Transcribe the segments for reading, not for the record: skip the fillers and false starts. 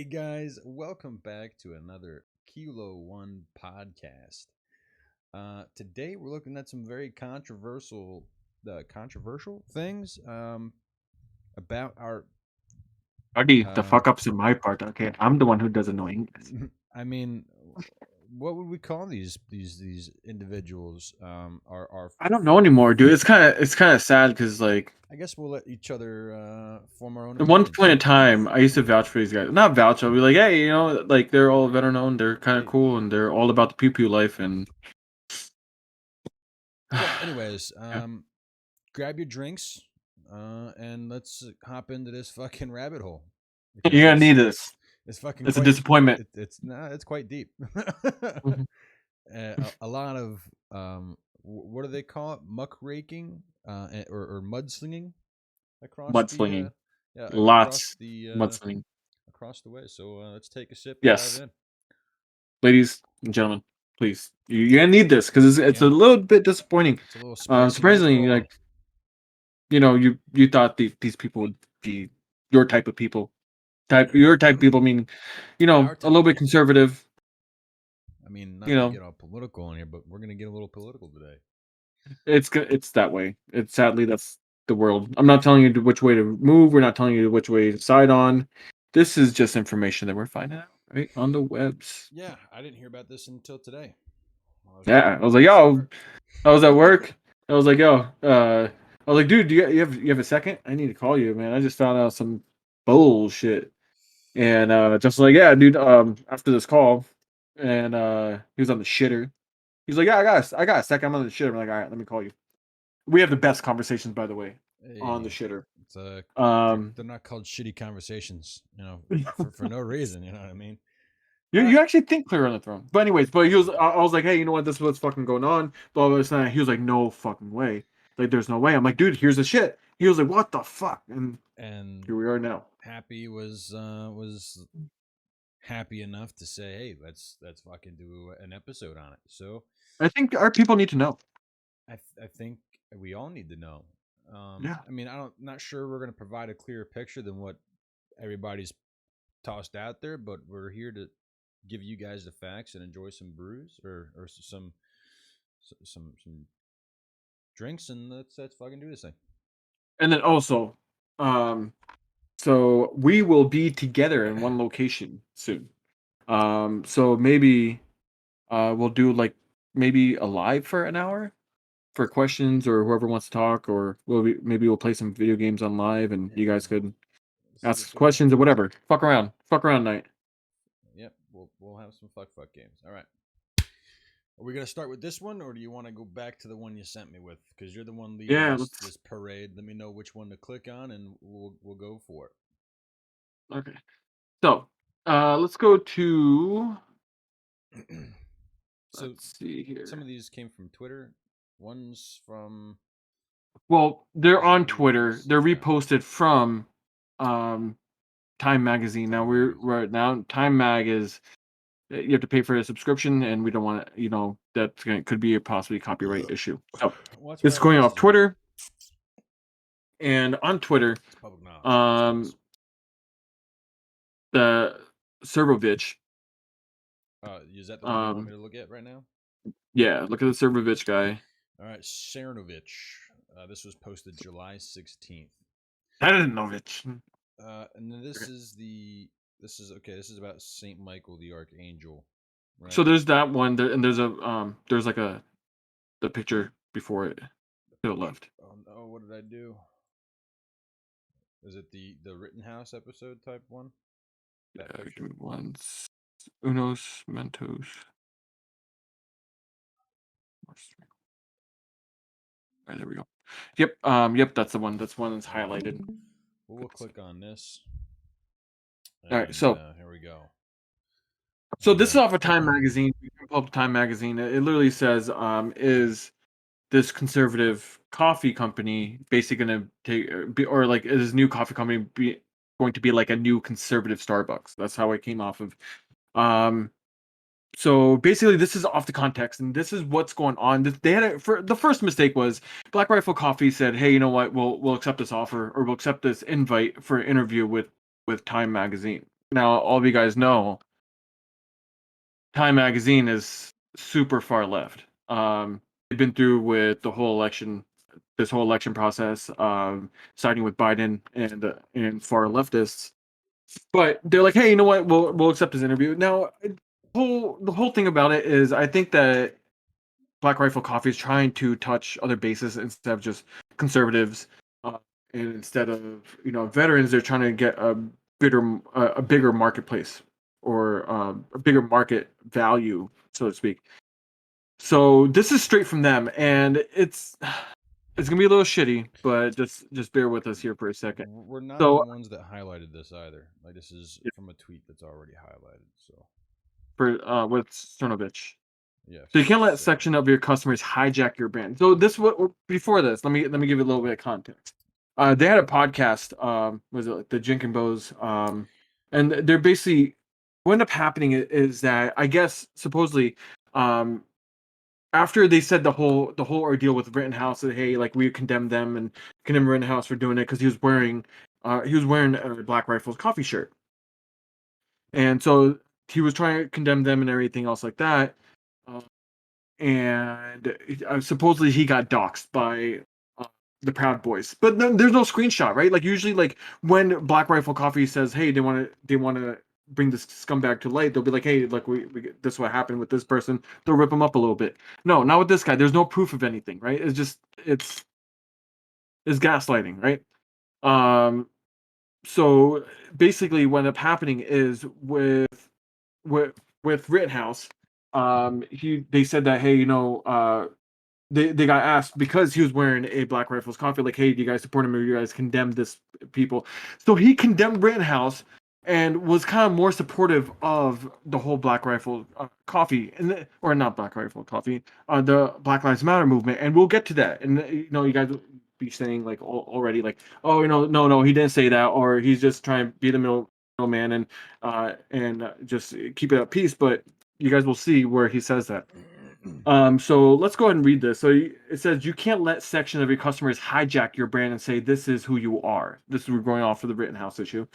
guys, welcome back to another Kilo One podcast. Today we're looking at some very controversial things about our. Buddy, the Uh, fuck up's in my part. Okay, I'm the one who does annoying. I mean, what would we call these individuals? Our I don't know anymore, dude. It's kind of sad because like I guess we'll let each other form our own at one opinions. point in time, I used to vouch for these guys. Not vouch. I'll be like, hey, like they're all better known. They're kind of Hey, cool, and they're all about the pew pew life. And well, anyways, yeah, grab your drinks, and let's hop into this fucking rabbit hole because you're gonna need this. it's fucking It's a quite disappointment. it's quite deep. Mhm. A lot of what do they call it? Muck raking, or mudslinging across the Mudslinging, across lots the mudslinging. across the way. So let's take a sip and dive Yes, in. ladies and gentlemen, please, you're gonna need this because it's a Yeah, little bit disappointing. it's a little spicy Surprisingly, meatball. like you thought these people would be your type of people. Your type of people meaning, Yeah, our a type little of bit people. conservative, I mean, you not to know. get all political in here, but we're gonna get a little political today. It's that way. It's sadly that's the world. I'm not telling you which way to move. We're not telling you which way to side on. This is just information that we're finding out right on the webs. Yeah, I didn't hear about this until today. I was Yeah, reading I was like, What's yo, Smart. I was at work. I was like, yo, I was like, dude, do you have a second? I need to call you, man. I just found out some bullshit. And just like, yeah, dude, after this call, and he was on the shitter. He's like, yeah, I got a second. I'm on the shitter. I'm like, all right, let me call you. We have the best conversations, by the way, on the Hey, shitter. it's Um, they're not called shitty conversations, for no reason. You know what I mean? you Uh, you actually think clear on the throne. But anyways, but I was like, hey, you know what? This is what's fucking going on. Blah blah blah. He was like, no fucking way. Like, there's no way. I'm like, dude, here's the shit. He was like, what the fuck? And and here we are now. Happy was happy enough to say, hey, let's fucking do an episode on it. So I think our people need to know. I think we all need to know. Yeah. I mean, not sure we're gonna provide a clearer picture than what everybody's tossed out there, but we're here to give you guys the facts and enjoy some brews or some drinks, and let's fucking do this thing. And then also, um, so we will be together in one location soon. So maybe we'll do like maybe a live for an hour for questions or whoever wants to talk, or maybe we'll play some video games on live and you Yeah, guys could see ask what's up. questions or whatever. Fuck around night. Yep, we'll have some fuck games. All right. Are we gonna start with this one, or do you want to go back to the one you sent me with? Because you're the one leading Yeah, this let's. parade. Let me know which one to click on, and we'll go for Okay. So, let's go to. it. So Let's see some here. of these came from Twitter. One's from Well, they're on Twitter. Brews. They're Yeah, reposted from um, Time Magazine. Now Time we're Magazine. right now. Time Mag is you have to pay for a subscription, and we don't want to. Could be a possibly copyright issue. So Well, that's this is why going this off is on. Twitter, and on Twitter, It's public knowledge. That's what it um, is. the Servovich. Is that the one you want me Um, to look at right now? yeah, look at the Servovich guy. All right, Cernovich. This was posted July 16th. I didn't know Vich. And then Okay. this is okay. This is about Saint Michael the Archangel, So right? there's that one, there, and there's like the picture before it to the left. Oh no, what did I do? Is it the Rittenhouse episode type one? That Give picture? me unos mentos. All right, there we go. Yep. Yep. That's the one. That's one that's All right. highlighted. Well, we'll click on this, All right. and So here we go. this is And off of Time Magazine. You can pull up Time Magazine. It literally says, is this conservative coffee company basically going to take, or like, is this new coffee company going to be like a new conservative Starbucks? That's how it came off of. Um, so basically, this is off the context, and this is what's going on. They had for the first mistake was Black Rifle Coffee said, "Hey, you know what? We'll accept this offer, or we'll accept this invite for an interview with Time Magazine." now all of you guys know, Time Magazine is super far left. They've been through with this whole election process, siding with Biden and far leftists. But they're like, hey, you know what? We'll accept his interview. Now, the whole thing about it is, I think that Black Rifle Coffee is trying to touch other bases instead of just conservatives, uh, and instead of veterans, they're trying to get a bigger marketplace, or a bigger market value, so to speak. So this is straight from them, and it's gonna be a little shitty, but just bear with us here for a second. We're not the So ones that highlighted this either. Like this is from a tweet that's already highlighted. So for with Cernovich. yes. So you can't let a So section of your customers hijack your brand. So this what before this, let me give you a little bit of context. They had a podcast, was it like the Bows, and they're basically what ended up happening is that I guess supposedly, um, after they said the whole ordeal with Rittenhouse, that hey, like we condemned them and condemned Rittenhouse for doing it because he was wearing a Black Rifles coffee shirt, and so he was trying to condemn them and everything else like that. Uh, and supposedly he got doxxed by uh, the Proud Boys, but then there's no screenshot, right? Like usually, like when Black Rifle Coffee says, "Hey, they want to bring this scumbag to light," they'll be like, "Hey, look, this is what happened with this person." They'll rip him up a little bit. No, not with this guy. There's no proof of anything, right? It's gaslighting, right? Um, so basically, what ended up happening is with with Rittenhouse, they said that hey, they got asked because he was wearing a Black Rifles coffee, like, hey, do you guys support him or you guys condemn this people? So he condemned Rittenhouse and was kind of more supportive of the whole Black Rifle coffee, or not Black Rifle coffee, the Black Lives Matter movement, and we'll get to that. And you guys will be saying like already, like, oh, no, he didn't say that, or he's just trying to be the middleman and just keep it at peace. But you guys will see where he says that. So let's go ahead and read this. So it says you can't let section of your customers hijack your brand and say this is who you are. This is we're going off for the Rittenhouse issue.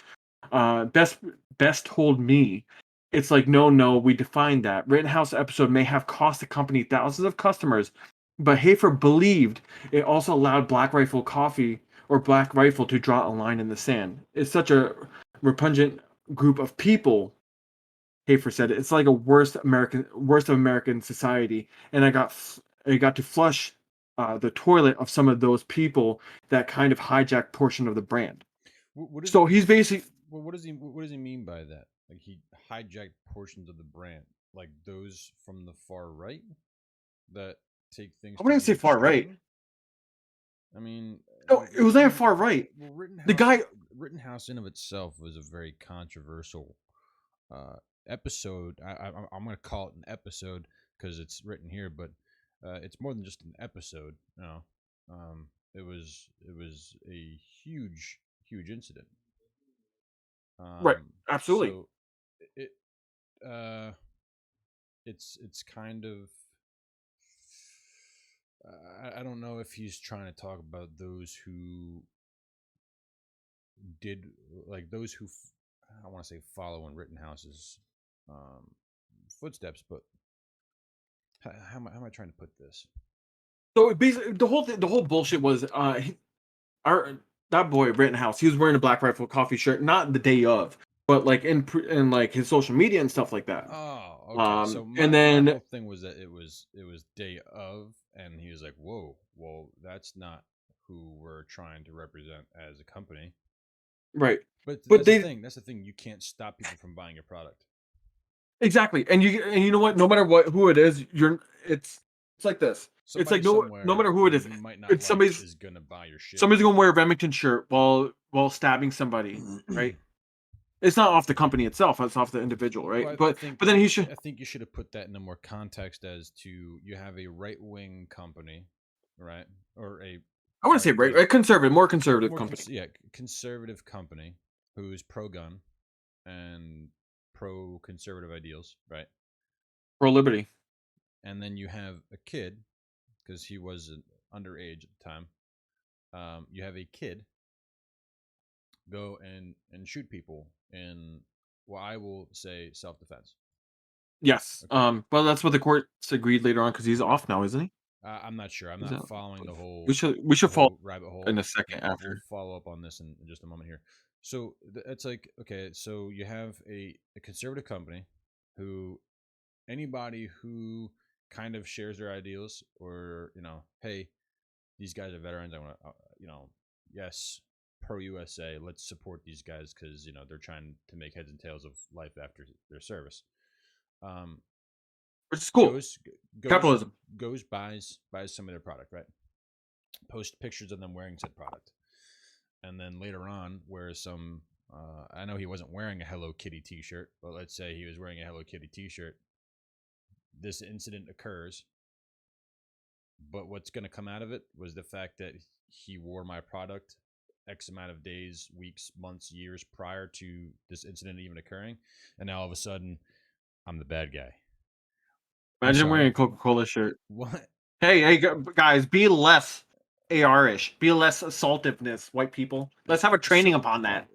Best told me, it's like no, we defined that Rittenhouse episode may have cost the company thousands of customers, but Hafer believed it also allowed Black Rifle Coffee or Black Rifle to draw a line in the sand. It's such a repugnant group of people. Hafer said it's like a worst of American society, and I got to flush the toilet of some of those people that kind of hijack portion of the brand. what does So he? he's basically What does he mean by that? Like he hijacked portions of the brand, like those from the far right that take things I to wouldn't the say far right. extreme. I mean, No, it was not far right. The Rittenhouse guy, Rittenhouse in of itself was a very controversial uh, episode. I'm going to call it an episode because it's written here, but it's more than just an episode. It was a huge incident. right? Absolutely. So it uh, it's kind of I don't know if he's trying to talk about those who did like those who I want to say follow in Rittenhouse's um, footsteps, but how am I trying to put this? So basically, the whole bullshit was our that boy Rittenhouse. He was wearing a Black Rifle Coffee shirt, not the day of, but like in like his social media and stuff like that. Oh, okay. So And my then whole thing was that it was day of, and he was like, "Whoa, well, that's not who we're trying to represent as a company." right, But but that's the they thing. That's the thing. You can't stop people from buying your product. exactly, and you know what? No matter what who it is, it's like this. It's Somebody like no somewhere matter who who it is, you might not it's like somebody's is gonna buy your shit. somebody's gonna wear a Remington shirt while stabbing somebody, right? It's not off the company itself; it's off the individual, right? Well, But then he should. I think you should have put that in a more context as to you have a right wing company, right? Or a I want to say sorry, right, conservative, more conservative more company, conservative company who's pro gun and pro conservative ideals, right? pro liberty. And then you have a kid because he was underage at the time. You have a kid go and shoot people in Well, I will say self-defense. Yes. Okay. Well, that's what the courts agreed later on because he's off now, isn't he? I'm not sure. I'm He's not out. following We should the follow whole rabbit hole. in a second We'll after. follow up on this in just a moment here. So it's like, okay, so you have a conservative company who, anybody who kind of shares their ideals, or hey, these guys are veterans. I want to, yes, pro USA. Let's support these guys because they're trying to make heads and tails of life after their service. Um, Which is cool. goes goes Capitalism. goes buys some of their product, right? Post pictures of them wearing said product, and then later on wears some. I know he wasn't wearing a Hello Kitty T-shirt, but let's say he was wearing a Hello Kitty T-shirt. This incident occurs, but what's going to come out of it was the fact that he wore my product X amount of days, weeks, months, years prior to this incident even occurring, and now all of a sudden I'm the bad guy. I'm Imagine wearing sorry. a Coca-Cola shirt. What? Hey, guys, be less AR-ish. Be less assaultiveness, white people. Let's have a training So, upon that.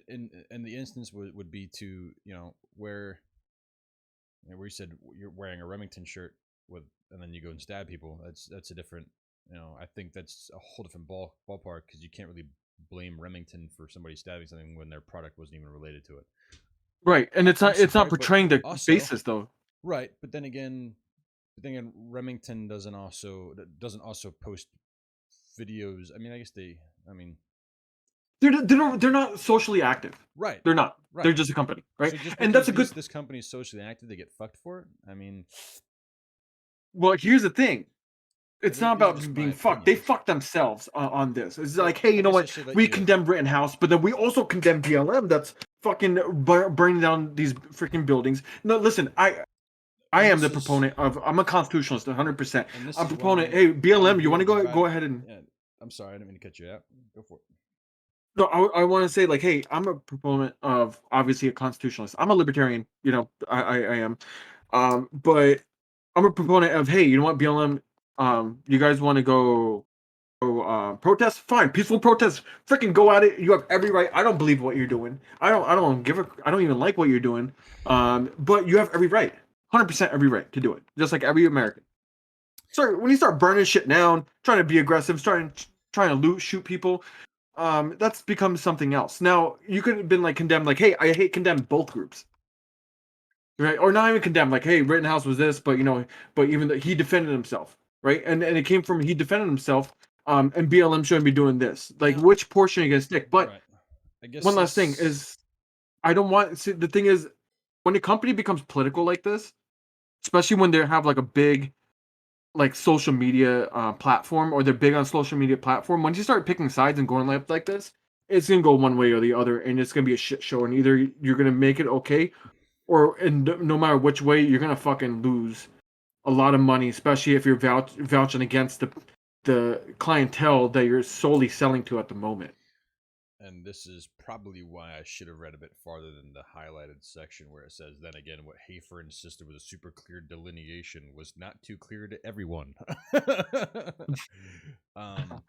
in the instance would be to where where you said you're wearing a Remington shirt with, and then you go and stab people. That's a different. I think that's a whole different ballpark because you can't really blame Remington for somebody stabbing something when their product wasn't even related to it. Right, and it's I'm not sorry, but portraying the also basis though. right, but then again, Remington doesn't also post videos. I mean, I guess they. I mean, They're not socially active. right, They're not. They're right. just a company, right? So just And that's because a good. this company is socially active, they get fucked for it. I mean, Well, here's the thing. It's not these are about just my being fucked. They opinions. fucked themselves on this. It's Well, like, hey, I you know guess I what? should let We you. condemn Rittenhouse, but then we also condemn BLM. That's fucking burning down these freaking buildings. No, listen, I And am this the is proponent of. I'm a constitutionalist, 100%. and this I'm is proponent. why Hey, I'm BLM, you want here to to go provide. ahead and. Yeah, I'm sorry, I didn't mean to cut you out. Go for it. No, I want to say like, hey, I'm a proponent of obviously a constitutionalist. I'm a libertarian. I am. But I'm a proponent of, hey, you know what, BLM, you guys want to go protest? Fine, peaceful protest. Freaking go at it. You have every right. I don't believe what you're doing. I don't even like what you're doing. But you have every right, 100% every right to do it, just like every American. So when you start burning shit down, trying to be aggressive, trying to loot, shoot people, that's become something else. Now you could have been like condemned, like, hey, I hate condemn both groups, right? Or not even condemned, like, hey, Rittenhouse was this, but but even though he defended himself, right? And it came from he defended himself, and BLM shouldn't be doing this. Like, Now, which portion are you gonna stick? But right. I guess one last thing this. is, I don't want. See, the thing is, when a company becomes political like this, especially when they have like a big like social media platform, or they're big on social media platform, once you start picking sides and going like this, it's gonna go one way or the other, and it's gonna be a shit show. And either you're gonna make it okay, or and no matter which way, you're gonna fucking lose a lot of money, especially if you're vouching against the clientele that you're solely selling to at the moment. And this is probably why I should have read a bit farther than the highlighted section where it says, then again, what Hafer insisted was a super clear delineation was not too clear to everyone. um,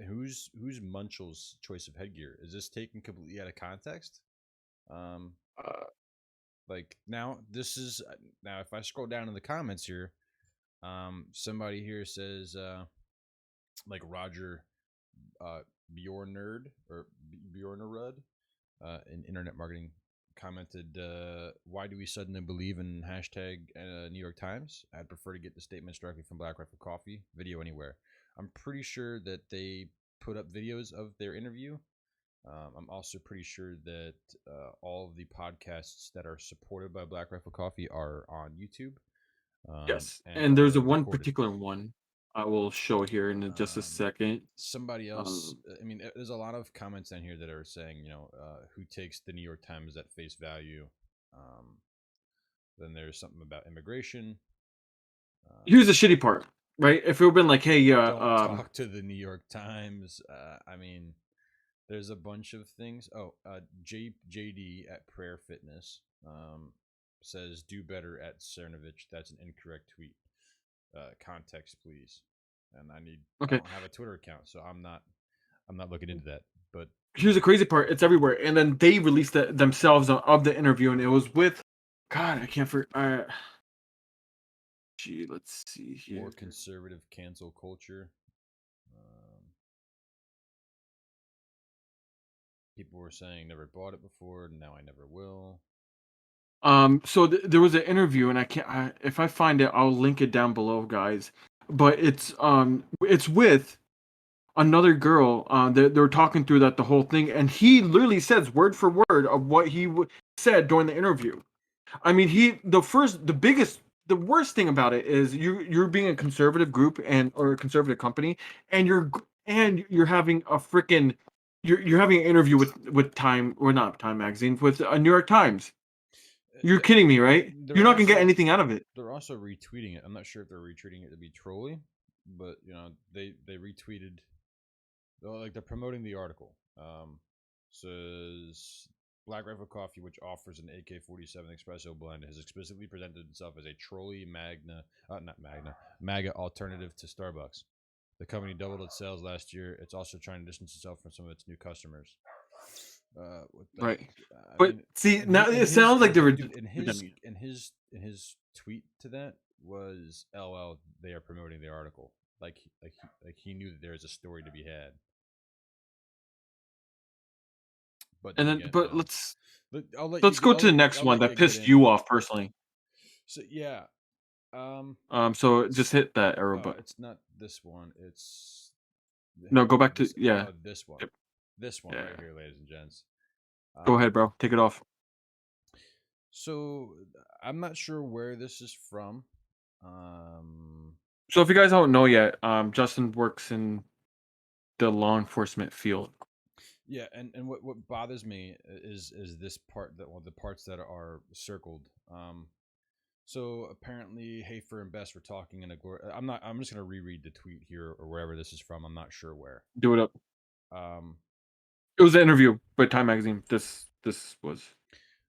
who's Munchel's choice of headgear? Is this taken completely out of context? Um, Uh, like now if I scroll down in the comments here, somebody here says like Roger uh, Bjornerd or Bjornerud in internet marketing commented, "Why do we suddenly believe in hashtag New York Times? I'd prefer to get the statements directly from Black Rifle Coffee. Video anywhere." I'm pretty sure that they put up videos of their interview. I'm also pretty sure that all of the podcasts that are supported by Black Rifle Coffee are on YouTube yes, and and there's a are one recorded. particular one I will show here in just a Um, second. Somebody else, Um, I mean, there's a lot of comments down here that are saying, who takes the New York Times at face value. Um, then there's something about immigration. Here's Um, the shitty part, right? If it would been like, hey, yeah, don't talk to the New York Times. I mean, there's a bunch of things. Oh, JD at Prayer Fitness says, "Do better at Cernovich." That's an incorrect tweet. Context, please. And I okay, don't have a Twitter account, so I'm not looking into that. But here's the crazy part: it's everywhere. And then they released it themselves of the interview, and it was with, God, I can't for. Gee, let's see More here. conservative cancel culture. People were saying never bought it before, now I never will. So there was an interview, and if I find it, I'll link it down below, guys. But it's with another girl. They were talking through that the whole thing, and he literally says word for word of what he said during the interview. I mean, the worst thing about it is you're being a conservative group or a conservative company, and you're having a freaking you're having an interview with Time, or not Time magazine, with New York Times. You're kidding me, right? You're not gonna get anything out of it. They're also retweeting it. I'm not sure if they're retweeting it to be trolly, but they retweeted. Like they're promoting the article. Says Black Rifle Coffee, which offers an AK-47 espresso blend, has explicitly presented itself as a trolley MAGA alternative to Starbucks. The company doubled its sales last year. It's also trying to distance itself from some of its new customers. What the Right. heck? I But mean, see, now it sounds like they're dude, redundant. in his tweet to that was, "LL, they are promoting the article." Like he knew that there is a story to be had. But And then then, again, but let's go to the next I'll one let that you get pissed into you it. off personally. So yeah, So just it's hit that arrow button. it's not this one. It's No, go back to, this. yeah. Oh, this one. Yep. This one right Yeah. here, ladies and gents. Go Um, ahead, bro. Take it off. so I'm not sure where this is from. Um, So if you guys don't know yet, Justin works in the law enforcement field. yeah, and what bothers me is this part that, well, the parts that are circled. So apparently Hafer and Best were talking in a I'm just gonna reread the tweet here or wherever this is from. I'm not sure where. Do it up. Um, It was an interview with Time Magazine. This was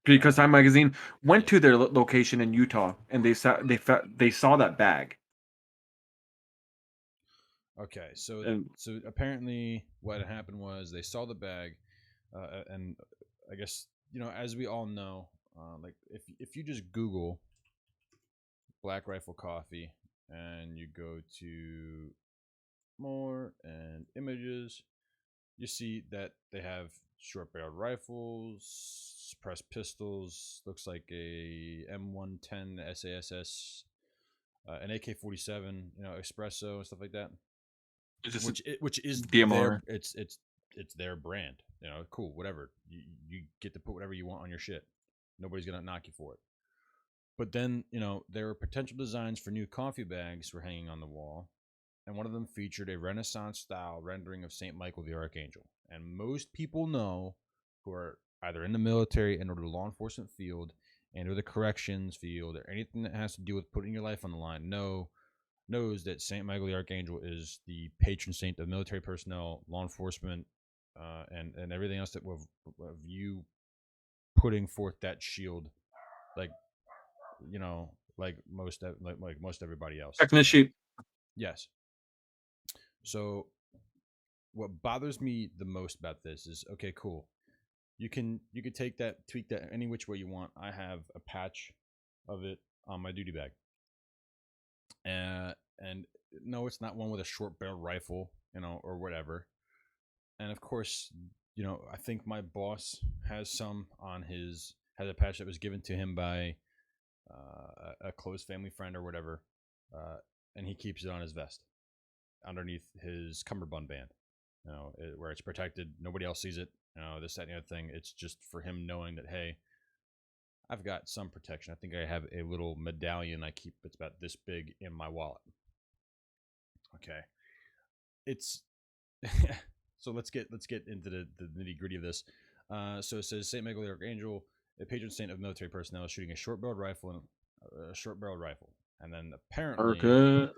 because Time Magazine went yeah. to their location in Utah, and they saw that bag. Okay, And so apparently what had happened was they saw the bag, and I guess as we all know, like if you just Google Black Rifle Coffee and you go to more and images, you see that they have short barreled rifles, suppressed pistols, looks like a M110 SASS, an AK-47, espresso and stuff like that. it's just Which is their DMR. it's their brand. Cool, whatever. You get to put whatever you want on your shit. Nobody's gonna knock you for it. But then there were potential designs for new coffee bags were hanging on the wall, and one of them featured a Renaissance style rendering of Saint Michael the Archangel. And most people know, who are either in the military and or the law enforcement field and or the corrections field or anything that has to do with putting your life on the line, knows that Saint Michael the Archangel is the patron saint of military personnel, law enforcement, and everything else that of you putting forth that shield, like like most everybody else. Checking the sheet. Yes. So what bothers me the most about this is, okay, cool. You can take that, tweak that any which way you want. I have a patch of it on my duty bag, and no, it's not one with a short barrel rifle, or whatever. And of course, I think my boss has a patch that was given to him by a close family friend or whatever, uh, and he keeps it on his vest underneath his cummerbund band. Where it's protected, nobody else sees it. This, that, and the other thing. It's just for him knowing that, hey, I've got some protection. I think I have a little medallion I keep. It's about this big in my wallet. Okay, it's so let's get into the nitty gritty of this. So it says Saint Michael the Archangel, a patron saint of military personnel, shooting a short barreled rifle and a short barreled rifle, and then apparently Okay.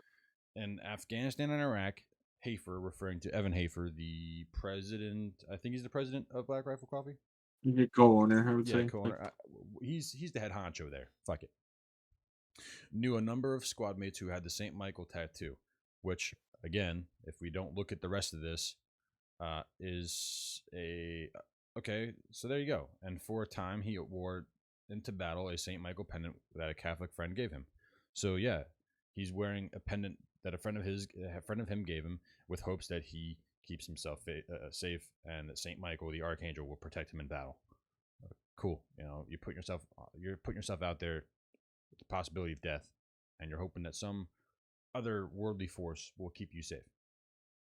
in Afghanistan and Iraq, Hafer, referring to Evan Hafer, the president, I think he's the president of Black Rifle Coffee. You get co-owner, I would Yeah, say. Like, co-owner. He's the head honcho there. Fuck it. Knew a number of squad mates who had the Saint Michael tattoo, which again, if we don't look at the rest of this, is a okay. So there you go. And for a time, he wore into battle a Saint Michael pendant that a Catholic friend gave him. So yeah, he's wearing a pendant that a friend of him gave him, with hopes that he keeps himself safe, and that Saint Michael, the archangel, will protect him in battle. Cool. You're putting yourself out there with the possibility of death, and you're hoping that some other worldly force will keep you safe.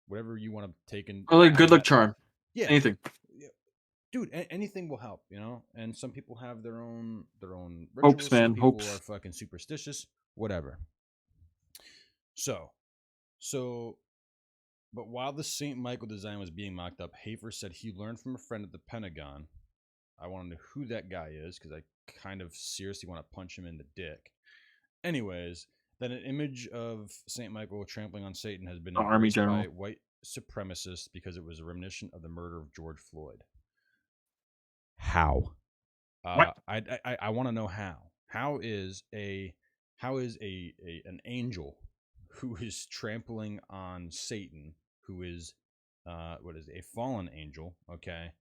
Whatever you want to take in Or like good luck that. charm. Yeah, Anything. yeah, dude, anything will help, you know. And some people have their own Hopes, rituals. Some man. people are Hopes. fucking superstitious. Whatever. So, so, but while the Saint Michael design was being mocked up, Hafer said he learned from a friend at the Pentagon. I want to know who that guy is, because I kind of seriously want to punch him in the dick. Anyways, that an image of Saint Michael trampling on Satan has been The army embraced general. by white supremacists because it was a reminiscent of the murder of George Floyd. How? What? I want to know how. How is a an angel who is trampling on Satan, who is what is it, a fallen angel? Okay,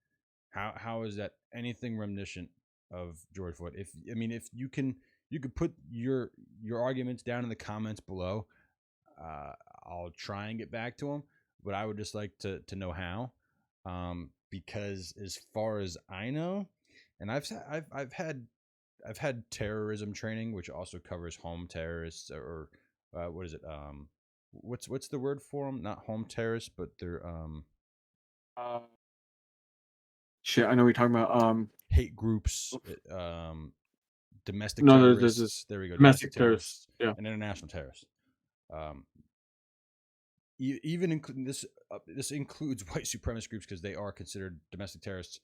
how is that anything reminiscent of George Floyd? If I mean, if you could put your arguments down in the comments below. Uh, I'll try and get back to them, but I would just like to know how, because as far as I know, and I've had terrorism training, which also covers home terrorists, or what is it? What's the word for them? Not home terrorists, but they're Uh, shit, I know what you're talking about. hate groups, domestic No, there's this terrorists. There we go, domestic domestic terrorists. terrorists Yeah. and international terrorists. Um, even including this, this includes white supremacist groups because they are considered domestic terrorists.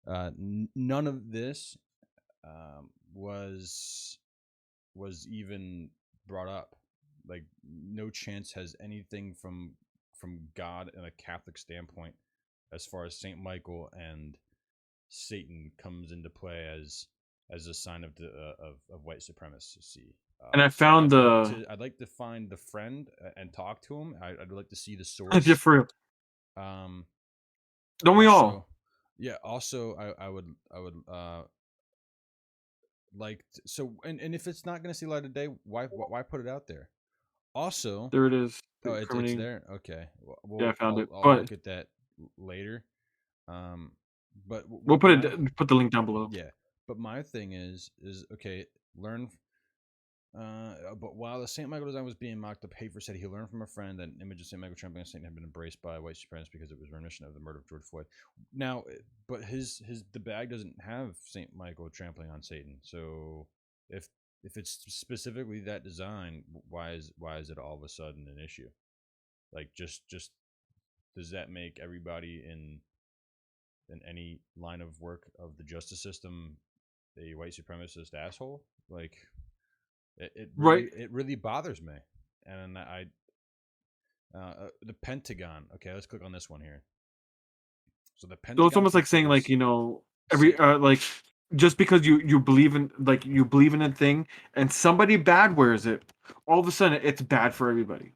None of this was even brought up. Like, no chance has anything from God and a Catholic standpoint, as far as Saint Michael and Satan comes into play as a sign of of white supremacy. And I So found the I'd like to find the friend and talk to him. I'd like to see the just source. for real. Um, Don't we also, all? yeah. Also, I would like so, and if it's not going to see light of day, why put it out there? Also, There it is. The oh, it's incriminating. there. Okay, Yeah, I well, found it. I'll But look at that later. Um, but we'll what my put the link down below. yeah, but my thing is okay. Learn. But while the Saint Michael design was being mocked up, Hafer said he learned from a friend that an image of Saint Michael trampling on Satan had been embraced by white supremacists because it was a reminiscent of the murder of George Floyd. Now, but his the bag doesn't have Saint Michael trampling on Satan. So if if it's specifically that design, why is it all of a sudden an issue? Like, just does that make everybody in any line of work of the justice system a white supremacist asshole? Like, Right. it really bothers me. And the Pentagon. Okay, let's click on this one here. So the So it's Pentagon almost like saying like, prefers you know, every Saint. like just because you believe in you believe in a thing and somebody bad wears it, all of a sudden it's bad for everybody.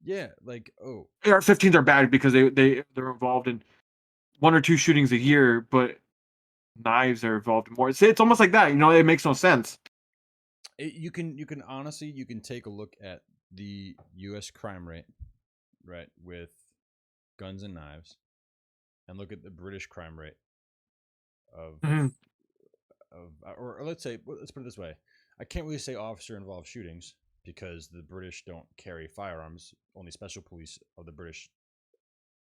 Yeah, like, oh AR-15s are bad because they're involved in one or two shootings a year, but knives are involved in more. It's almost like that, you know. It makes no sense. you can honestly, you can take a look at the U.S. crime rate, right, with guns and knives, and look at the British crime rate of Mhm. or let's say, let's put it this way. I can't really say officer involved shootings because the British don't carry firearms. Only special police of the British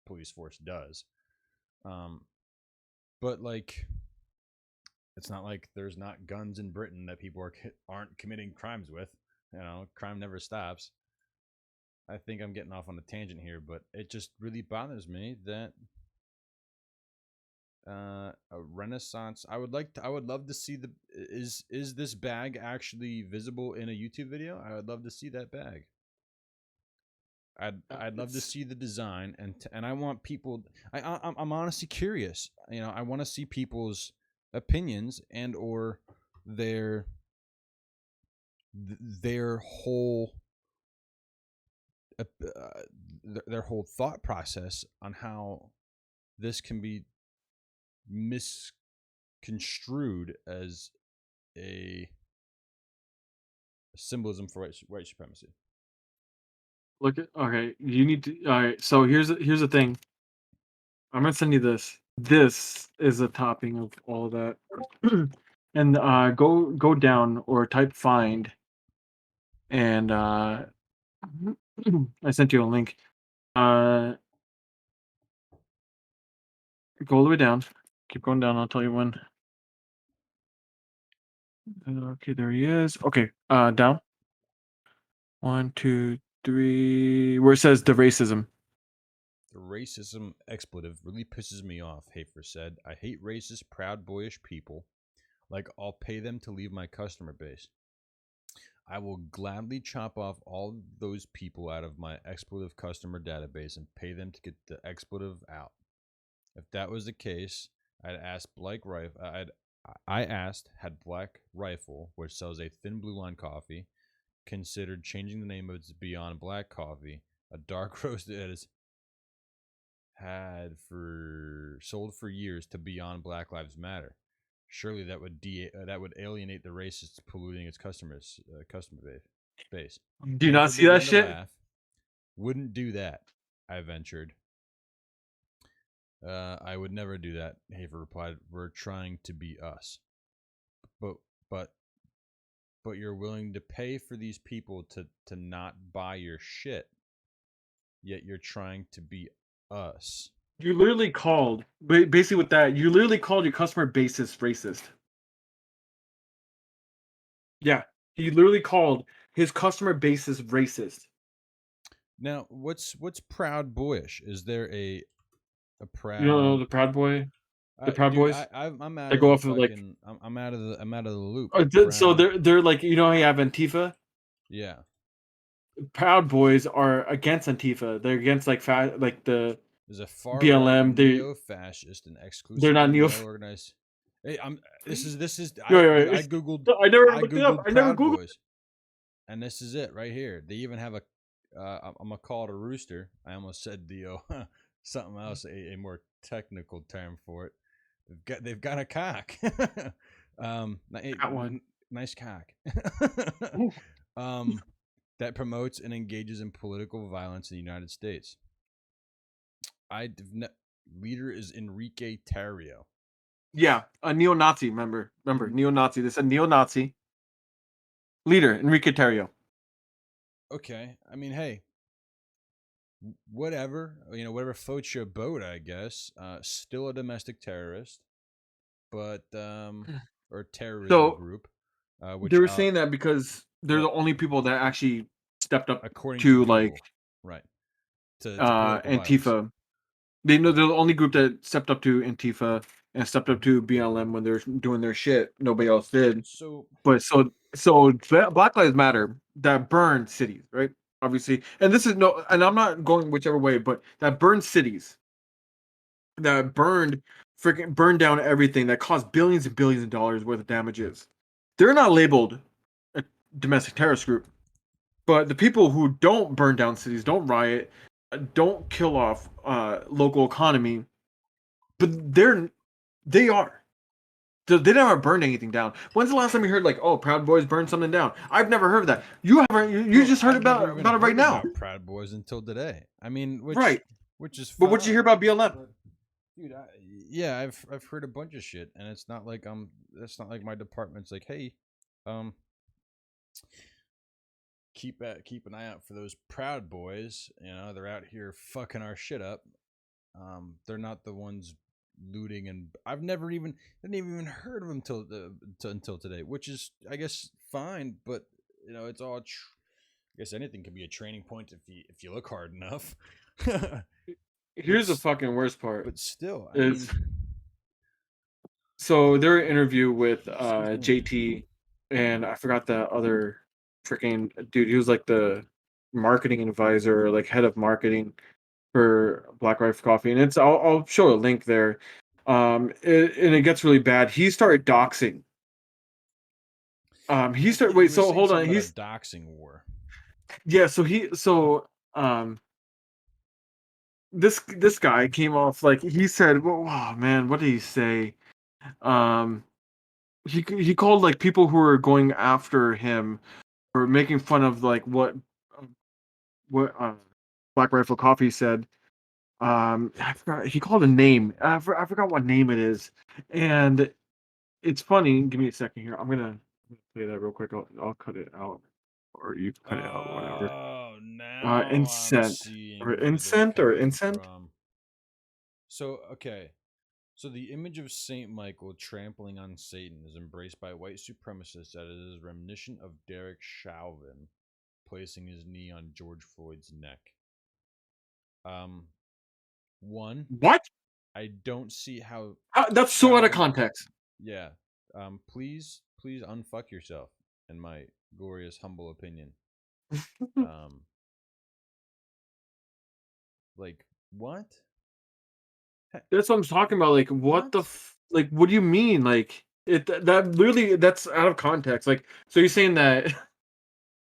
police force does. Um, but like, it's not like there's not guns in Britain that people aren't committing crimes with. You know, crime never stops. I think I'm getting off on a tangent here, but it just really bothers me that a Renaissance. I would love to see the is this bag actually visible in a YouTube video? I would love to see that bag. I'd love to It's see the design, and I want people. I'm honestly curious. You know, I want to see people's opinions and or their their whole their whole thought process on how this can be misconstrued as a symbolism for white supremacy. Look at okay. You need to. All right. So here's the thing. I'm gonna send you this. This is a topping of all of that. And go down or type find and I sent you a link. Go all the way down. Keep going down. I'll tell you when. Okay, there he is. Okay, down. 1, 2, 3. Where it says the racism. The racism expletive really pisses me off, Hafer said. I hate racist, proud, boyish people. Like, I'll pay them to leave my customer base. I will gladly chop off all those people out of my expletive customer database and pay them to get the expletive out. If that was the case, I'd ask I asked had Black Rifle, which sells a thin blue line coffee, considered changing the name of its Beyond Black coffee, a dark roast that is had for sold for years, to Beyond Black Lives Matter. Surely that would alienate the racists polluting its customer base. Do you not Hafer see that began to shit? laugh. Wouldn't do that, I ventured. I would never do that, Hafer replied. We're trying to be us. But but but you're willing to pay for these people to not buy your shit. Yet you're trying to be us. You literally called basically with that. You literally called your customer basis racist. Yeah, he literally called his customer basis racist. Now, what's Proud Boyish? Is there a You don't know proud? the Proud Boy, the Proud Dude, Boys I'm out that of go the off of like. fucking. I'm out of the loop. So Proud. they're like you know how you have Antifa. Yeah. Proud Boys are against Antifa. They're against like the Is a far right BLM. neo-fascist and They're not exclusively neo. male organized. Hey, I'm. This is. Right, Dude, right. I I never looked it up. googled I never Proud googled. Boys, and this is it right here. They even have a. I'm gonna call it a rooster. I almost said the something else, a more technical term for it. They've got a cock. That one. Nice cock. That promotes and engages in political violence in the United States. Leader is Enrique Tarrio. Yeah, a neo-Nazi. Remember, neo-Nazi. They said neo-Nazi leader Enrique Tarrio. Okay, I mean, hey, whatever, whatever floats your boat, I guess. Still a domestic terrorist, but or terrorism So group, they which were saying that because they're what the only people that actually stepped up according to to like Google, right, to political violence. Antifa. They know they're the only group that stepped up to Antifa and stepped up to BLM when they're doing their shit. Nobody else did. So But Black Lives Matter that burned cities, right? Obviously, and this is no, and I'm not going whichever way, but that burned cities, that burned down everything, that caused billions and billions of dollars worth of damages. They're not labeled a domestic terrorist group, but the people who don't burn down cities, don't riot, don't kill off local economy, but they are. They never burned anything down. When's the last time you heard like, oh, Proud Boys burned something down? I've never heard of that. You haven't. You just heard I've never even about it right heard now, about Proud Boys until today. I mean, right? which is But what you hear fine. about BLM? But, dude, yeah, I've heard a bunch of shit, and it's not like that's not like my department's like, hey, um, keep an eye out for those Proud Boys. They're out here fucking our shit up. They're not the ones looting, and I've never even didn't even heard of them until today, which is I guess fine, but it's all. I guess anything can be a training point if you look hard enough. Here's the fucking worst part: but still, I mean, is so their interview with excuse me. JT, and I forgot the other freaking dude. He was like the marketing advisor, or like head of marketing for Black Rifle Coffee, and I'll show a link there. And it gets really bad. He started doxing. He started. He Wait, was so saying hold on. something about a doxing war. Yeah. um, this guy came off like he said, well, oh man, what did he say? Um, he called like people who were going after him or making fun of like what Black Rifle Coffee said. I forgot he called a name. I forgot what name it is, and it's funny. Give me a second here. I'm gonna play that real quick. I'll cut it out, or you cut it out, whatever. Oh, now I'm Incent or seeing where they're incent or coming incent. from. So, okay. So the image of Saint Michael trampling on Satan is embraced by white supremacists as it is reminiscent of Derek Chauvin placing his knee on George Floyd's neck. One, What? I don't see how That's so out of Chauvin. context. Yeah. Please unfuck yourself. In my glorious, humble opinion. Like what? That's what I'm talking about. Like, what the like? What do you mean? Like, that literally that's out of context. Like, so you're saying that?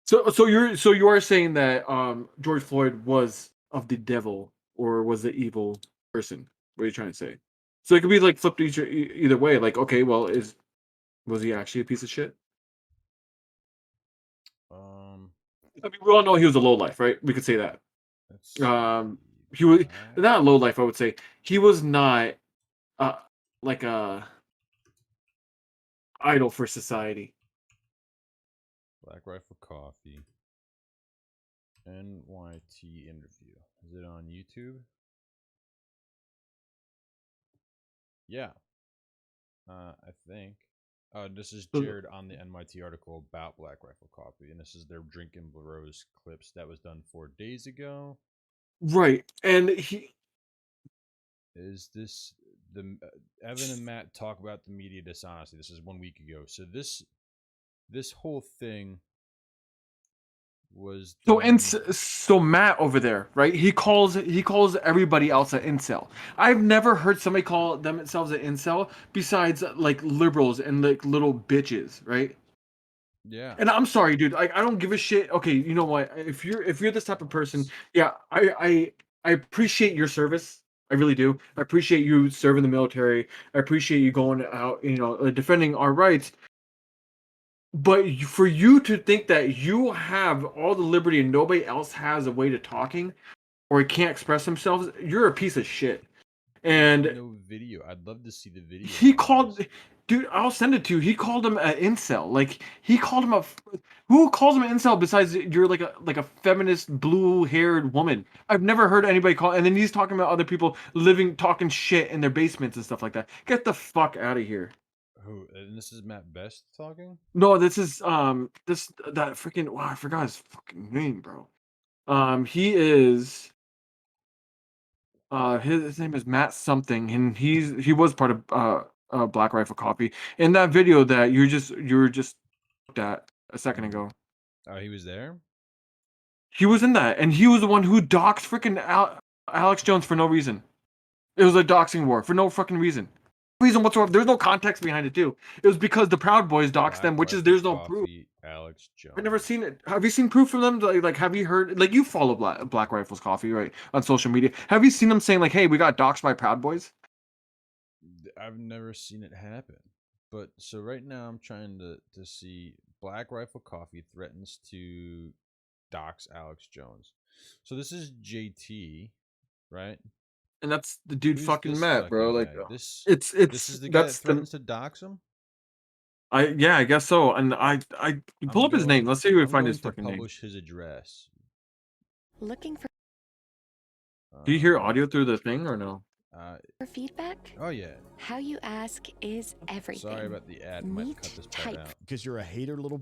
So you are saying that George Floyd was of the devil or was the evil person? What are you trying to say? So it could be like flipped either way. Like, okay, well, was he actually a piece of shit? Um, I mean, we all know he was a low life, right? We could say that. let's see. He was not a low life. I would say he was not like a idol for society. Black Rifle Coffee. NYT interview. Is it on YouTube? Yeah. I think. This is Jared on the NYT article about Black Rifle Coffee, and this is their Drinking Bros clips that was done 4 days ago. Right, and he is this the Evan and Matt talk about the media dishonesty. This is 1 week ago. So this whole thing was done. so Matt over there, right? He calls everybody else an incel. I've never heard somebody call themselves an incel besides like liberals and like little bitches, right? Yeah. And I'm sorry, dude. Like I don't give a shit. Okay, you know what? If you're this type of person, yeah, I appreciate your service. I really do. I appreciate you serving the military. I appreciate you going out, defending our rights. But for you to think that you have all the liberty and nobody else has a way to talking or can't express themselves, you're a piece of shit. And no video. I'd love to see the video. he called, dude. I'll send it to you. He called him an incel. Like he called him who calls him an incel besides you're like a feminist blue-haired woman. I've never heard anybody call. And then he's talking about other people talking shit in their basements and stuff like that. Get the fuck out of here. Who? And this is Matt Best talking? No, this is that freaking wow, I forgot his fucking name, bro. He is his name is Matt something, and he was part of Black Rifle Coffee. In that video that you were just looked at a second ago. Oh, he was there? He was in that, and he was the one who doxed freaking Alex Jones for no reason. It was a doxing war for no fucking reason. Reason whatsoever. There's no context behind it too. It was because the Proud Boys doxed them, which is there's no proof. Alex Jones. I've never seen it. Have you seen proof from them? Like have you heard? Like you follow Black Rifles Coffee, right, on social media? Have you seen them saying like, "Hey, we got doxed by Proud Boys"? I've never seen it happen. But so right now I'm trying to see Black Rifle Coffee threatens to dox Alex Jones. So this is JT, right? And that's the dude Who's fucking this Matt, bro. fucking Like guy? This this is the guy that threatens to dox him? I guess so. And I pull up his name. Let's see if we I'm find his going to fucking name. publish his address. Looking for Do you hear audio through the thing or no? feedback? Oh yeah. How you ask is everything. Sorry about the ad. Might Neat cut this part type. out. Because you're a hater little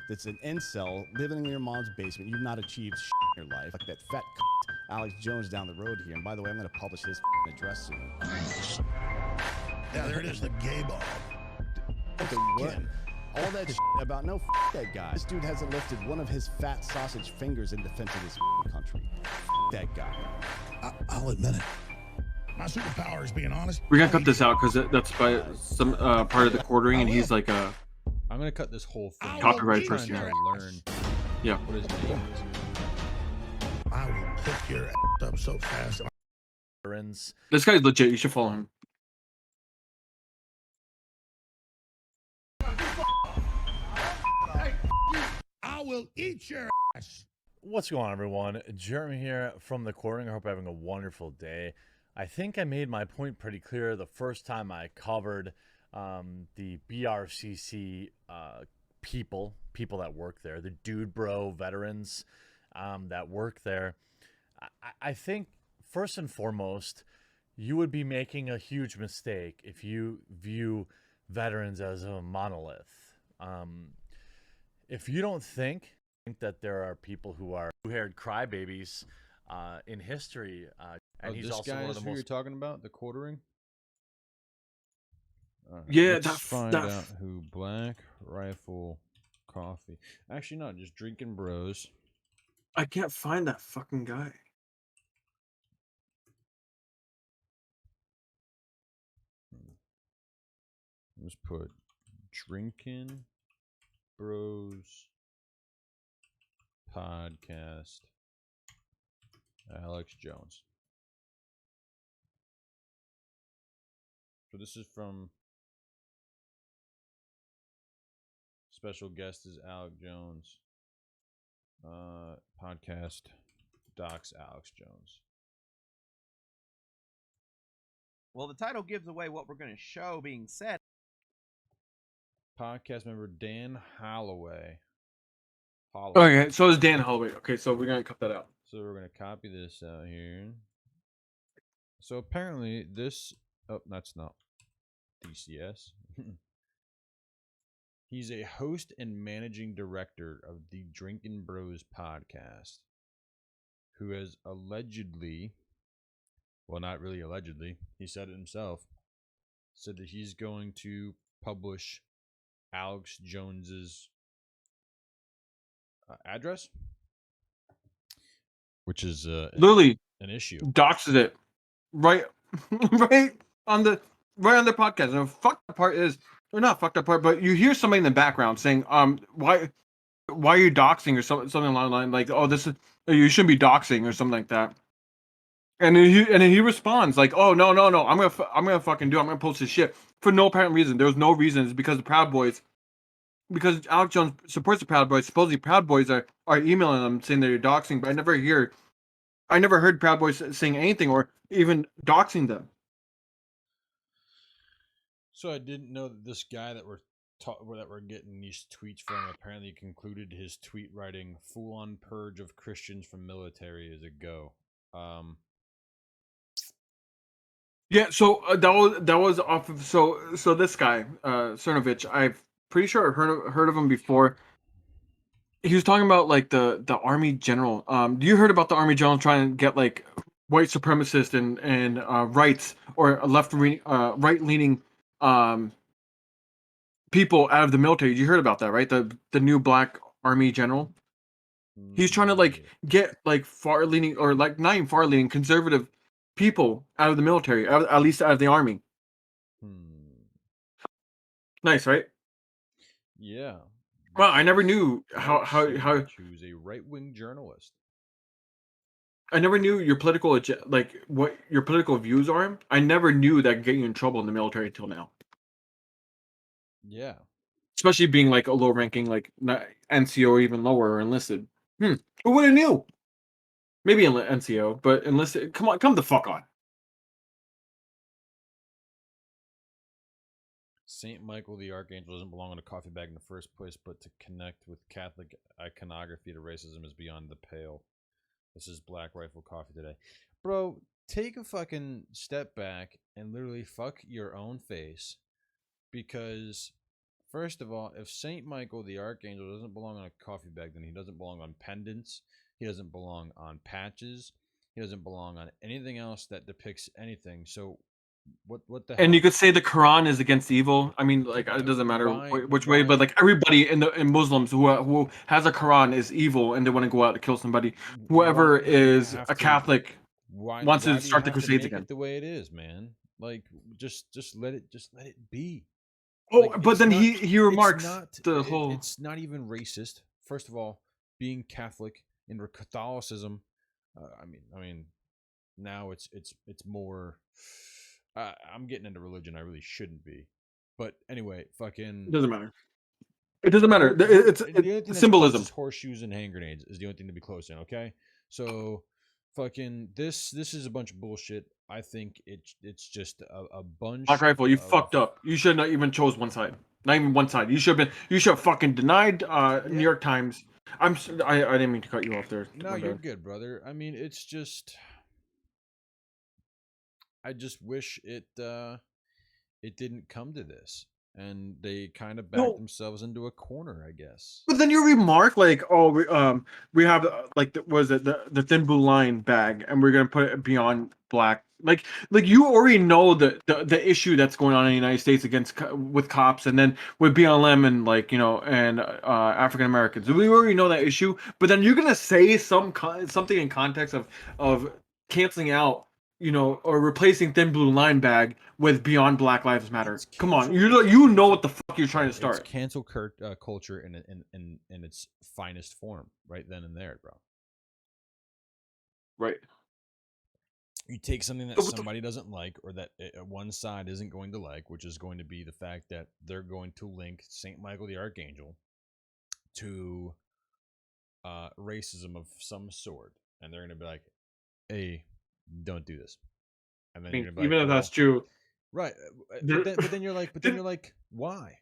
that's an incel living in your mom's basement. You've not achieved in your life. Like that fat Alex Jones down the road here. And by the way, I'm going to publish his address soon. Yeah, there it is, the gay ball. The what? All that about no that guy. This dude hasn't lifted one of his fat sausage fingers in defense of this country. That guy. I'll admit it. My superpower is being honest. We're gonna cut this out because that's by some part of the quartering, and he's like I'm gonna cut this whole thing. Copyright I'm person. trying to learn Yeah. what his name is. I will pick your ass up so fast. Veterans. This guy's legit. You should follow him. I will eat your ass. What's going on, everyone? Jeremy here from the quartering. I hope you're having a wonderful day. I think I made my point pretty clear the first time I covered the BRCC people that work there, the dude bro veterans that work there. I think first and foremost, you would be making a huge mistake if you view veterans as a monolith. If you don't think that there are people who are blue-haired crybabies in history, and he's this also guy one of is the who most. you're talking about, the quartering. Yeah, let's find out who Black Rifle Coffee. Actually, no, just Drinking Bros. I can't find that fucking guy. Let's put Drinking Bros Podcast. Alex Jones. So this is from special guest is Alex Jones. Podcast docs Alex Jones. Well, the title gives away what we're going to show being said. Podcast member Dan Holloway. Okay, so is Dan Holloway. Okay, so we're gonna cut that out. So we're gonna copy this out here. So apparently this, oh, that's not DCS. He's a host and managing director of the Drinkin' Bros podcast, who has allegedly, well, not really allegedly, he said it himself, said that he's going to publish Alex Jones's address, which is Literally an issue. doxes it right, right on the podcast. And the fucked up part is, or not fucked up part, but you hear somebody in the background saying, why are you doxing or something along the line like, oh, this is you shouldn't be doxing or something like that. And then he responds like, oh no, I'm gonna fucking do it. I'm gonna post this shit for no apparent reason. There was no reason. It's because the Proud Boys. Because Alex Jones supports the Proud Boys, supposedly Proud Boys are emailing them saying they're doxing, but I never heard Proud Boys saying anything or even doxing them. So I didn't know that this guy that we're getting these tweets from apparently concluded his tweet writing "full-on purge of Christians from military" is a go. Yeah, so that was off of so this guy Cernovich, I've pretty sure I've heard of him before. He was talking about like the army general. You heard about the army general trying to get like white supremacist and rights or right leaning people out of the military? You heard about that, right? The new black army general. He's trying to like get like far leaning or like not even far leaning conservative people out of the military, at least out of the army. Nice, right? Yeah. Well, I never knew how choose a right-wing journalist. I never knew your political like what your political views are. I never knew that could get you in trouble in the military until now. Yeah. Especially being like a low ranking like NCO or even lower or enlisted. Who would have knew? Maybe NCO, but enlisted. Come the fuck on. Saint Michael the Archangel doesn't belong in a coffee bag in the first place, but to connect with Catholic iconography to racism is beyond the pale. This is Black Rifle Coffee today. Bro, take a fucking step back and literally fuck your own face. Because, first of all, if Saint Michael the Archangel doesn't belong on a coffee bag, then he doesn't belong on pendants. He doesn't belong on patches. He doesn't belong on anything else that depicts anything. So, what the hell? And you could say the Quran is against evil. I mean, like it doesn't matter which way, but like everybody in Muslims who has a Quran is evil, and they want to go out to kill somebody. Whoever is a Catholic wants to start the Crusades again. The way it is, man. Like just let it be. Oh, like, but then he remarks whole. It's not even racist. First of all, being Catholic in Catholicism, I mean, now it's more. I'm getting into religion. I really shouldn't be, but anyway, fucking. It doesn't matter. It doesn't matter. The only thing It's that's symbolism. close is horseshoes and hand grenades. Is the only thing to be close in. Okay, so fucking this is a bunch of bullshit. I think it's just a bunch. Black Rifle, you of, fucked up. You should not even chose one side. Not even one side. You should have been. You should have fucking denied New York Times. I didn't mean to cut you off there. No, My you're bad. good, brother. I mean, it's just. I just wish it didn't come to this, and they kind of backed No. themselves into a corner, I guess. But then you remark like, oh, we have like was it the thin blue line bag, and we're gonna put it beyond black. Like you already know the issue that's going on in the United States with cops, and then with BLM and like and African Americans. We already know that issue, but then you're gonna say something in context of canceling out. Or replacing thin blue line bag with Beyond Black Lives Matter. It's Come on, cancel- you know what the fuck you're trying to start. It's cancel culture in its finest form, right then and there, bro. Right. You take something that But what the- somebody doesn't like, or that one side isn't going to like, which is going to be the fact that they're going to link Saint Michael the Archangel to racism of some sort, and they're going to be like, "Hey, don't do this." And then I mean, you're gonna be even like, if that's "Well, true, right?" There- But then you're like, why?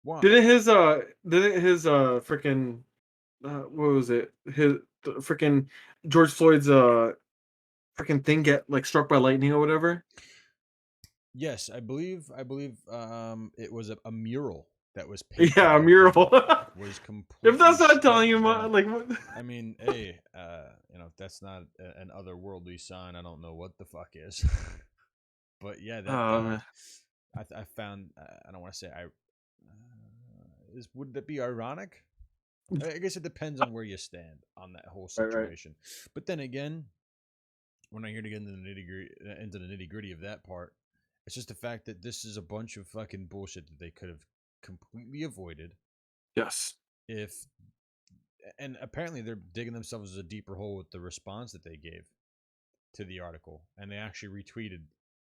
Why? didn't his freaking what was it? His freaking George Floyd's freaking thing get like struck by lightning or whatever? Yes, I believe it was a mural that was painted. Yeah, a I mural. think, was completely. If that's not telling you, down. like what? I mean, hey, if that's not an otherworldly sign, I don't know what the fuck is. But yeah, that Man. I found. I don't want to say would that be ironic? I guess it depends on where you stand on that whole Right. situation. But then again, we're not here to get into the nitty gritty of that part. It's just the fact that this is a bunch of fucking bullshit that they could have completely avoided Yes. and apparently they're digging themselves a deeper hole with the response that they gave to the article, and they actually retweeted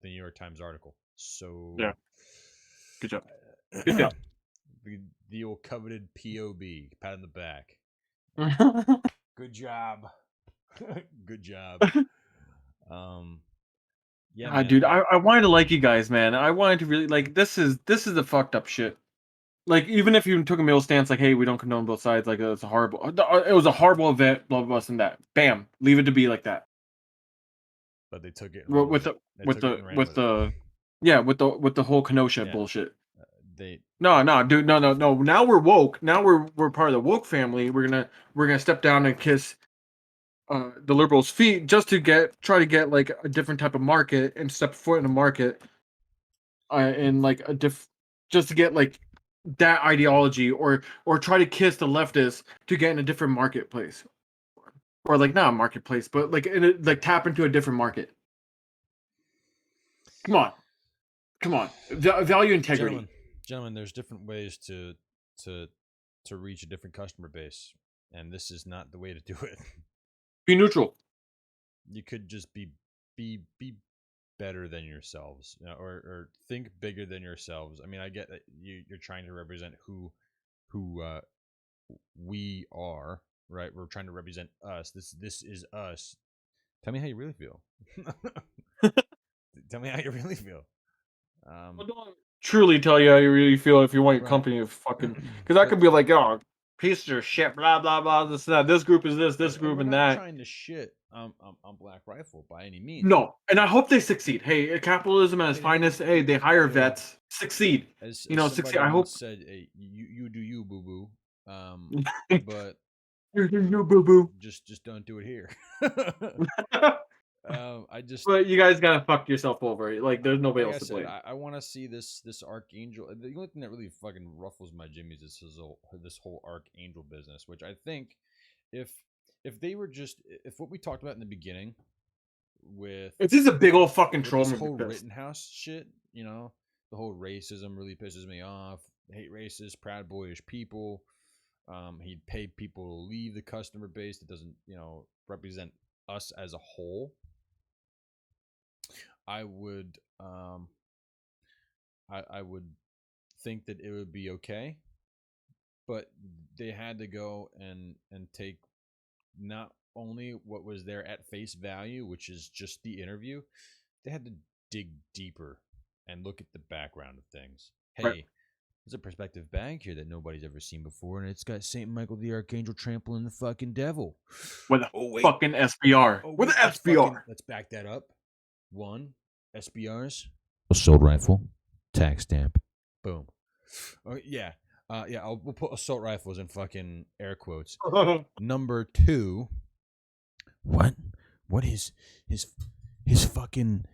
the New York Times article. So Yeah. Good job. Good job. the old coveted POB, pat on the back. Good job. Good job. Yeah, man. Dude, I wanted to like you guys, man. I wanted to really like this is the fucked up shit. Like even if you took a middle stance, like, hey, we don't condone both sides, like it's a horrible. It was a horrible event, blah blah blah, and that. Bam, leave it to be like that. But they took it With the whole Kenosha bullshit. No, dude, no. Now we're woke. Now we're part of the woke family. We're gonna step down and kiss the liberals' feet just to try to get like a different type of market and step foot in a market, and like just to get like that ideology or try to kiss the leftists to get in a different marketplace, or like not a marketplace, but like like tap into a different market. Come on, value integrity. Gentlemen, there's different ways to reach a different customer base, and this is not the way to do it. Be neutral. You could just be better than yourselves, or think bigger than yourselves. I mean, I get that you're trying to represent who we are, right? We're trying to represent us. This is us. Tell me how you really feel. Tell me how you really feel. Well, don't truly tell you how you really feel if you want your company to fucking, because I could be like, oh, piece of shit, blah blah blah, this that. This group is this group and that. I'm not trying to shit on Black Rifle by any means. No, and I hope they succeed. Hey, capitalism at its finest. Hey, they hire vets. Succeed. As succeed. I hope. Said, hey, you do you, boo boo. But you boo boo. Just don't do it here. But you guys gotta fuck yourself over. Like, there's nobody else to blame. I want to see this Archangel. The only thing that really fucking ruffles my jimmies is this whole Archangel business, which I think if they were just if what we talked about in the beginning with this is a big old fucking troll. This whole Rittenhouse shit, the whole racism really pisses me off. Hate racist, proud boyish people. He'd pay people to leave the customer base that doesn't represent us as a whole, I would I would think that it would be okay, but they had to go and take not only what was there at face value, which is just the interview, they had to dig deeper and look at the background of things. Hey, Right. there's a prospective bag here that nobody's ever seen before, and it's got Saint Michael the Archangel trampling the fucking devil. With a Oh, wait. fucking SBR. Oh, With wait, an SBR. let's back that up. 1, SBRs, assault rifle, tax stamp, boom. Oh yeah, we'll put assault rifles in fucking air quotes. Number 2, what is his fucking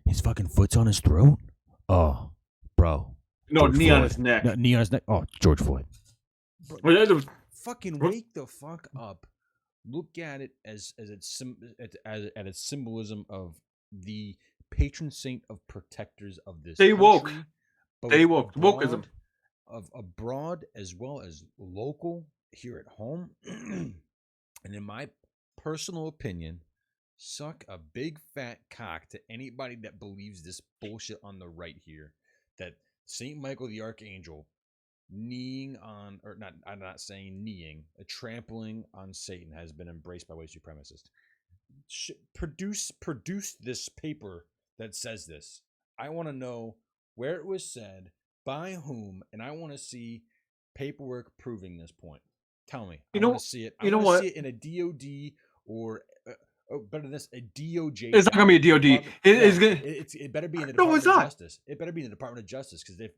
foot's on his throat? Oh, bro. No, George knee on Floyd. his neck. No, knee on his neck. Oh, George Floyd. Bro, Well, that was- fucking What? wake the fuck up. Look at it as its symbolism of the patron saint of protectors of this Stay woke. country, both Stay woke. Wokeism. of abroad as well as local here at home. And in my personal opinion, suck a big fat cock to anybody that believes this bullshit on the right here, that Saint Michael the Archangel kneeing on, or not, I'm not saying kneeing, a trampling on Satan has been embraced by white supremacists. Produce this paper that says this. I want to know where it was said, by whom, and I want to see paperwork proving this point. Tell me. I want to see it. I want to see it in a DOD or better than this, a DOJ. It's not gonna be a DOD. It better be in the Department of Justice. It better be in the Department of Justice, because if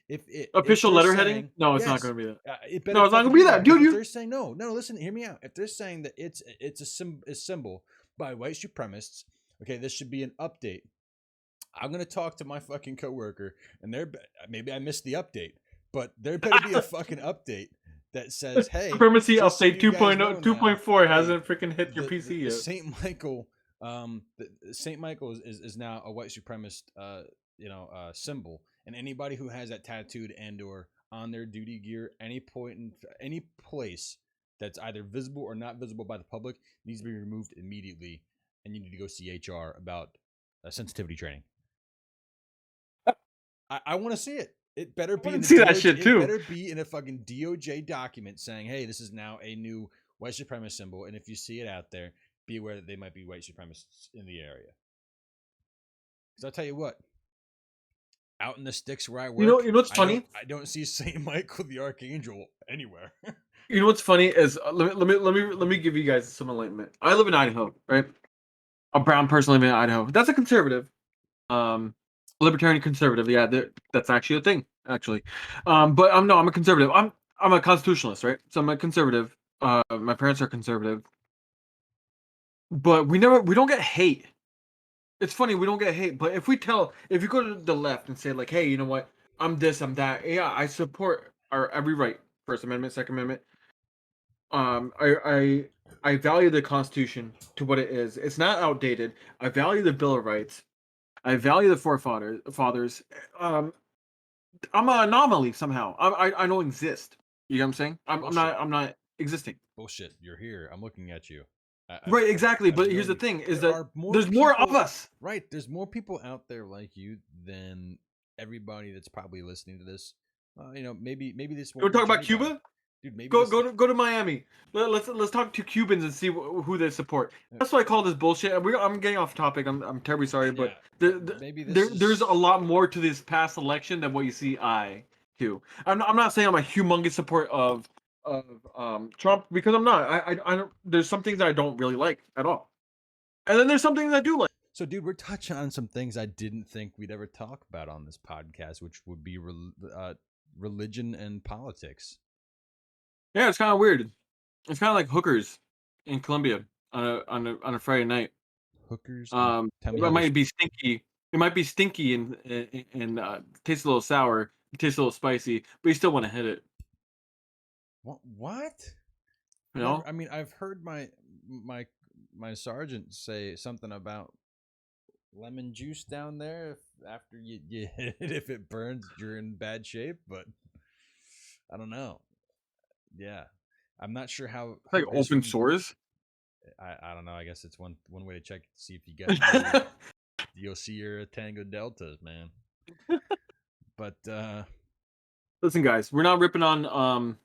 it official if letterheading, saying, no, it's yes, not gonna be that. It No, it's not gonna be that, dude. If they're saying no, listen, hear me out. If they're saying that it's a symbol by white supremacists, okay, this should be an update. I'm gonna talk to my fucking coworker, and maybe I missed the update, but there better be a fucking update that says, "Hey, supremacy just so update you guys 2.0, know now, 2.4 hey, hasn't freaking hit your PC the yet." Saint Michael, Saint Michael is now a white supremacist, symbol, and anybody who has that tattooed and or on their duty gear, any place that's either visible or not visible by the public, needs to be removed immediately, and you need to go see HR about sensitivity training. I want to see it. It better be in the see that DOJ, shit too. It better be in a fucking DOJ document saying, "Hey, this is now a new white supremacist symbol," and if you see it out there, be aware that they might be white supremacists in the area. Because I'll tell you what, out in the sticks where I work, You know what's funny? I don't see Saint Michael the Archangel anywhere. You know what's funny is let me give you guys some enlightenment. I live in Idaho, right? A brown person living in Idaho. That's a conservative, libertarian conservative. Yeah, that's actually a thing, actually. But I'm a conservative. I'm a constitutionalist, right? So I'm a conservative. My parents are conservative, but we don't get hate. It's funny, we don't get hate, but if you go to the left and say like, "Hey, you know what? I'm this, I'm that. Yeah, I support our every right, First Amendment, Second Amendment. I value the Constitution to what it is. It's not outdated. I value the Bill of Rights. I value the forefathers. I'm an anomaly somehow. I don't exist. You know what I'm saying? I'm not existing. Bullshit. You're here. I'm looking at you. Right, exactly. But here's the thing: is that there's more of us. Right. There's more people out there like you than everybody that's probably listening to this. Maybe this. We're talking about Cuba. Dude, maybe go to Miami. Let's talk to Cubans and see who they support. That's why I call this bullshit. I'm getting off topic. I'm terribly sorry, but there's a lot more to this past election than what you see. I'm not saying I'm a humongous support of Trump, because I'm not. I don't. There's some things I don't really like at all, and then there's some things I do like. So, dude, we're touching on some things I didn't think we'd ever talk about on this podcast, which would be religion and politics. Yeah, it's kind of weird. It's kind of like hookers in Colombia on a Friday night. Hookers. It might be stinky. It might be stinky and tastes a little sour, tastes a little spicy, but you still want to hit it. What? You know? I mean, I've heard my sergeant say something about lemon juice down there. After you hit it, if it burns, you're in bad shape. But I don't know. Yeah, I'm not sure how. It's like open sores. I don't know. I guess it's one way to check to see if you got you'll see your Tango Deltas, man. But Listen, guys, we're not ripping on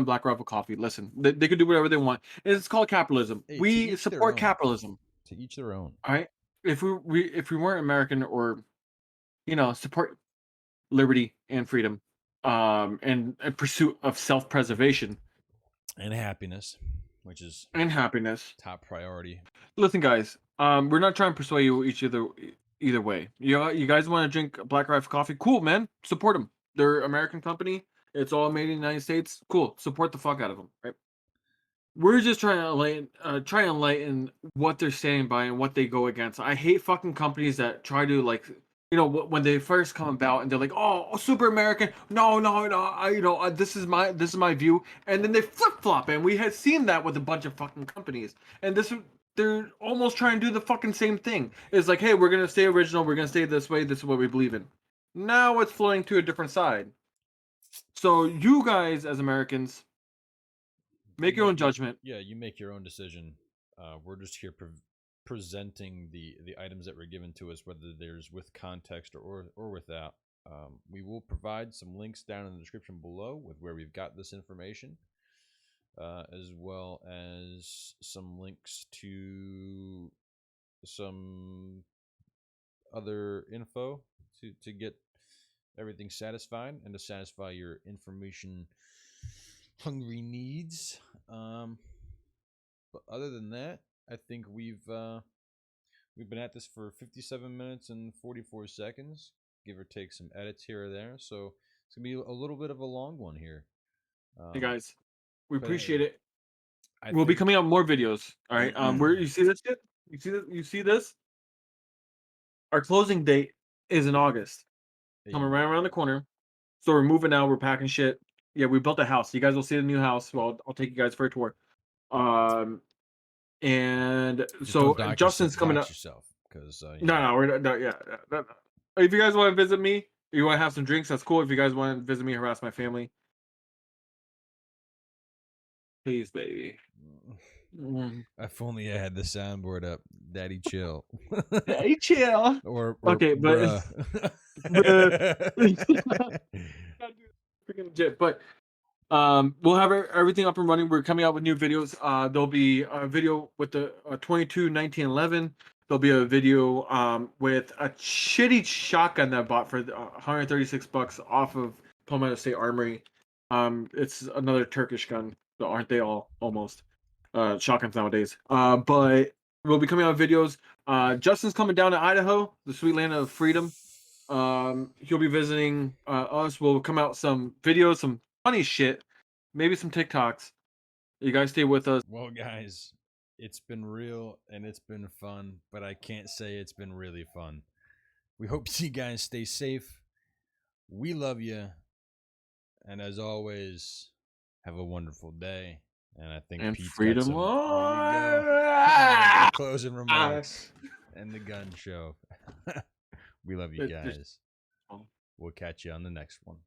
Black Rifle Coffee. Listen, they could do whatever they want. It's called capitalism. hey, to We each their support own. capitalism. To each their own. All right. If we weren't American, or support liberty and freedom, and a pursuit of self-preservation And happiness, which is and happiness. top priority. Listen, guys, we're not trying to persuade you either way. You guys want to drink Black Rifle Coffee? Cool, man. Support them. They're an American company. It's all made in the United States. Cool. Support the fuck out of them, right? We're just trying to enlighten what they're standing by and what they go against. I hate fucking companies that try to, like, when they first come about and they're like, oh, super American. No, this is my view, and then they flip flop, and we had seen that with a bunch of fucking companies, and they're almost trying to do the fucking same thing. It's like, hey, we're gonna stay original. We're gonna stay this way. This is what we believe in. Now it's floating to a different side. So you guys, as Americans, make your own judgment. Yeah, you make your own decision. We're just here presenting the items that were given to us, whether there's with context or without. We will provide some links down in the description below with where we've got this information, as well as some links to some other info to get everything satisfied and to satisfy your information hungry needs. But other than that, I think we've been at this for 57 minutes and 44 seconds, give or take some edits here or there. So it's gonna be a little bit of a long one here. Hey guys, we but appreciate hey, it. We'll be coming out with more videos. All right. Where you see this shit? You see this? Our closing date is in August. Coming right around the corner. So we're moving out. We're packing shit. Yeah, we built a house. You guys will see the new house. Well, I'll take you guys for a tour. And Just so don't Justin's coming up. yourself, because No, we're no, yeah. No. If you guys want to visit me, you want to have some drinks, that's cool. If you guys want to visit me, harass my family, please, baby. If only I had the soundboard up. Daddy chill. Hey, chill. or Okay, but freaking legit. But we'll have everything up and running. We're coming out with new videos. There'll be a video with the 22 1911. There'll be a video with a shitty shotgun that I bought for $136 off of Palmetto State Armory. It's another Turkish gun. So aren't they all almost shotguns nowadays? But we'll be coming out with videos. Justin's coming down to Idaho, the sweet land of freedom. He'll be visiting us. We'll come out some videos, some funny shit, maybe some TikToks. You guys stay with us. Well, guys, it's been real and it's been fun, but I can't say it's been really fun. We hope you guys stay safe. We love you. And as always, have a wonderful day. And I think And Pete's freedom. got some, the closing remarks and the gun show. We love you guys. We'll catch you on the next one.